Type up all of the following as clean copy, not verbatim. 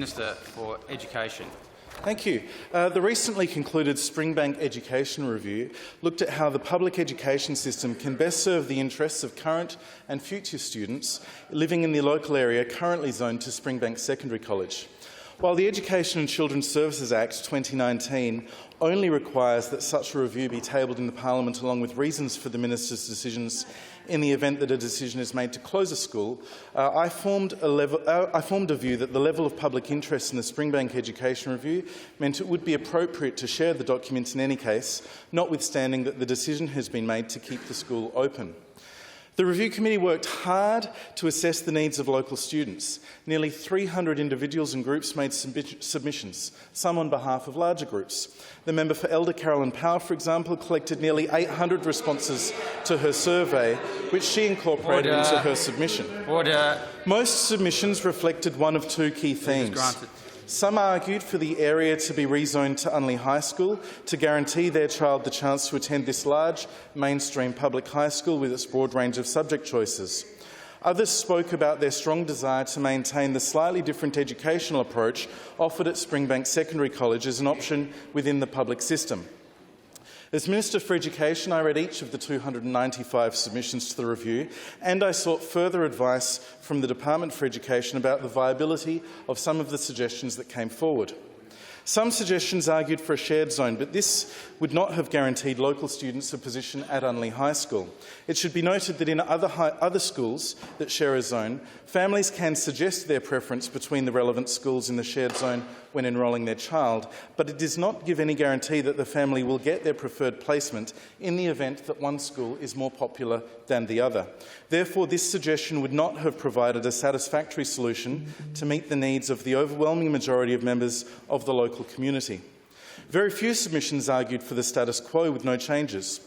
Minister for Education. Thank you. The recently concluded Springbank Education Review looked at how the public education system can best serve the interests of current and future students living in the local area currently zoned to Springbank Secondary College. While the Education and Children's Services Act 2019 only requires that such a review be tabled in the Parliament along with reasons for the Minister's decisions in the event that a decision is made to close a school, I formed a view that the level of public interest in the Springbank Education Review meant it would be appropriate to share the document in any case, notwithstanding that the decision has been made to keep the school open. The Review Committee worked hard to assess the needs of local students. Nearly 300 individuals and groups made submissions, some on behalf of larger groups. The member for Elder Carolyn Power, for example, collected nearly 800 responses to her survey, which she incorporated into her submission. Most submissions reflected one of two key themes. Some argued for the area to be rezoned to Unley High School to guarantee their child the chance to attend this large, mainstream public high school with its broad range of subject choices. Others spoke about their strong desire to maintain the slightly different educational approach offered at Springbank Secondary College as an option within the public system. As Minister for Education, I read each of the 295 submissions to the review, and I sought further advice from the Department for Education about the viability of some of the suggestions that came forward. Some suggestions argued for a shared zone, but this would not have guaranteed local students a position at Unley High School. It should be noted that in other schools that share a zone, families can suggest their preference between the relevant schools in the shared zone when enrolling their child, but it does not give any guarantee that the family will get their preferred placement in the event that one school is more popular than the other. Therefore, this suggestion would not have provided a satisfactory solution to meet the needs of the overwhelming majority of members of the local community. Very few submissions argued for the status quo with no changes.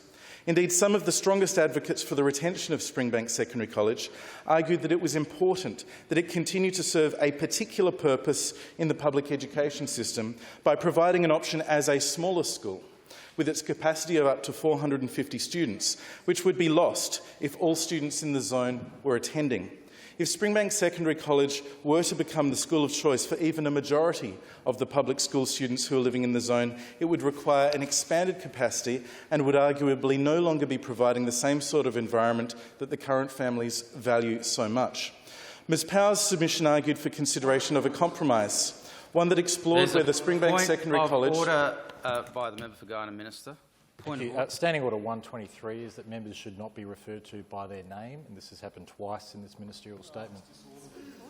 Indeed, some of the strongest advocates for the retention of Springbank Secondary College argued that it was important that it continue to serve a particular purpose in the public education system by providing an option as a smaller school with its capacity of up to 450 students, which would be lost if all students in the zone were attending. If Springbank Secondary College were to become the school of choice for even a majority of the public school students who are living in the zone, it would require an expanded capacity and would arguably no longer be providing the same sort of environment that the current families value so much. Ms Power's submission argued for consideration of a compromise, one that explored whether Springbank Secondary College— Order by the member for Guyana, Minister. Standing Order 123 is that members should not be referred to by their name, and this has happened twice in this ministerial statement.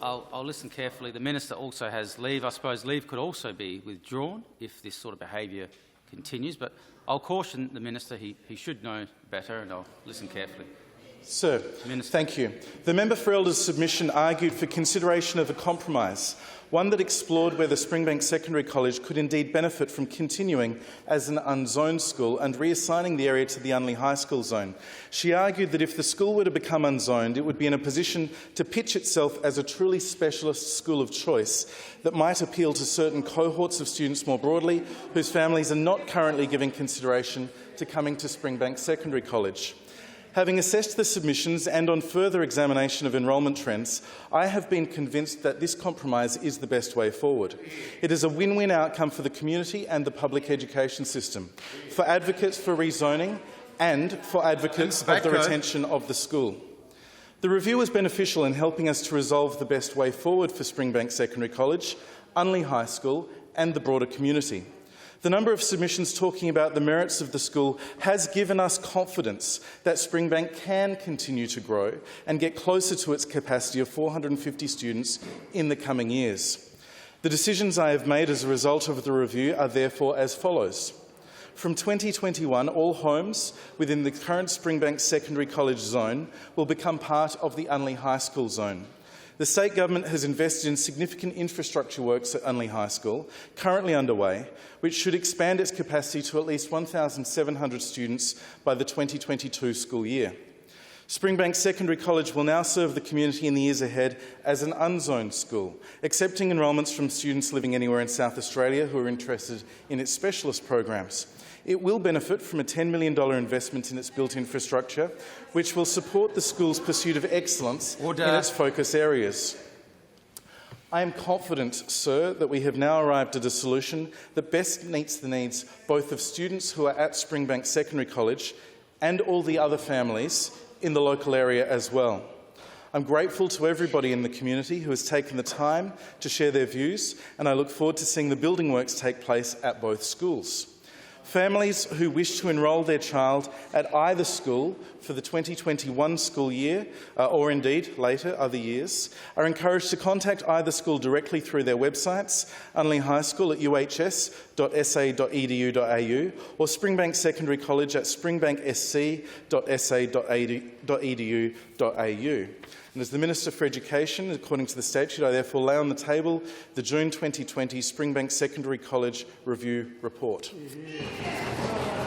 I'll listen carefully. The Minister also has leave. I suppose leave could also be withdrawn if this sort of behaviour continues, but I'll caution the Minister he should know better, and I'll listen carefully. Sir, thank you. The member for Elder's submission argued for consideration of a compromise, one that explored whether Springbank Secondary College could indeed benefit from continuing as an unzoned school and reassigning the area to the Unley High School zone. She argued that if the school were to become unzoned, it would be in a position to pitch itself as a truly specialist school of choice that might appeal to certain cohorts of students more broadly, whose families are not currently giving consideration to coming to Springbank Secondary College. Having assessed the submissions and on further examination of enrolment trends, I have been convinced that this compromise is the best way forward. It is a win-win outcome for the community and the public education system, for advocates for rezoning and for advocates of the retention of the school. The review was beneficial in helping us to resolve the best way forward for Springbank Secondary College, Unley High School and the broader community. The number of submissions talking about the merits of the school has given us confidence that Springbank can continue to grow and get closer to its capacity of 450 students in the coming years. The decisions I have made as a result of the review are therefore as follows. From 2021, all homes within the current Springbank Secondary College zone will become part of the Unley High School zone. The state government has invested in significant infrastructure works at Unley High School, currently underway, which should expand its capacity to at least 1,700 students by the 2022 school year. Springbank Secondary College will now serve the community in the years ahead as an unzoned school, accepting enrolments from students living anywhere in South Australia who are interested in its specialist programs. It will benefit from a $10 million investment in its built infrastructure, which will support the school's pursuit of excellence in its focus areas. I am confident, sir, that we have now arrived at a solution that best meets the needs both of students who are at Springbank Secondary College and all the other families in the local area as well. I'm grateful to everybody in the community who has taken the time to share their views, and I look forward to seeing the building works take place at both schools. Families who wish to enrol their child at either school for the 2021 school year, or indeed later, other years, are encouraged to contact either school directly through their websites, Unley High School at uhs.sa.edu.au or Springbank Secondary College at springbanksc.sa.edu.au. And as the Minister for Education, according to the statute, I therefore lay on the table the June 2020 Springbank Secondary College Review Report.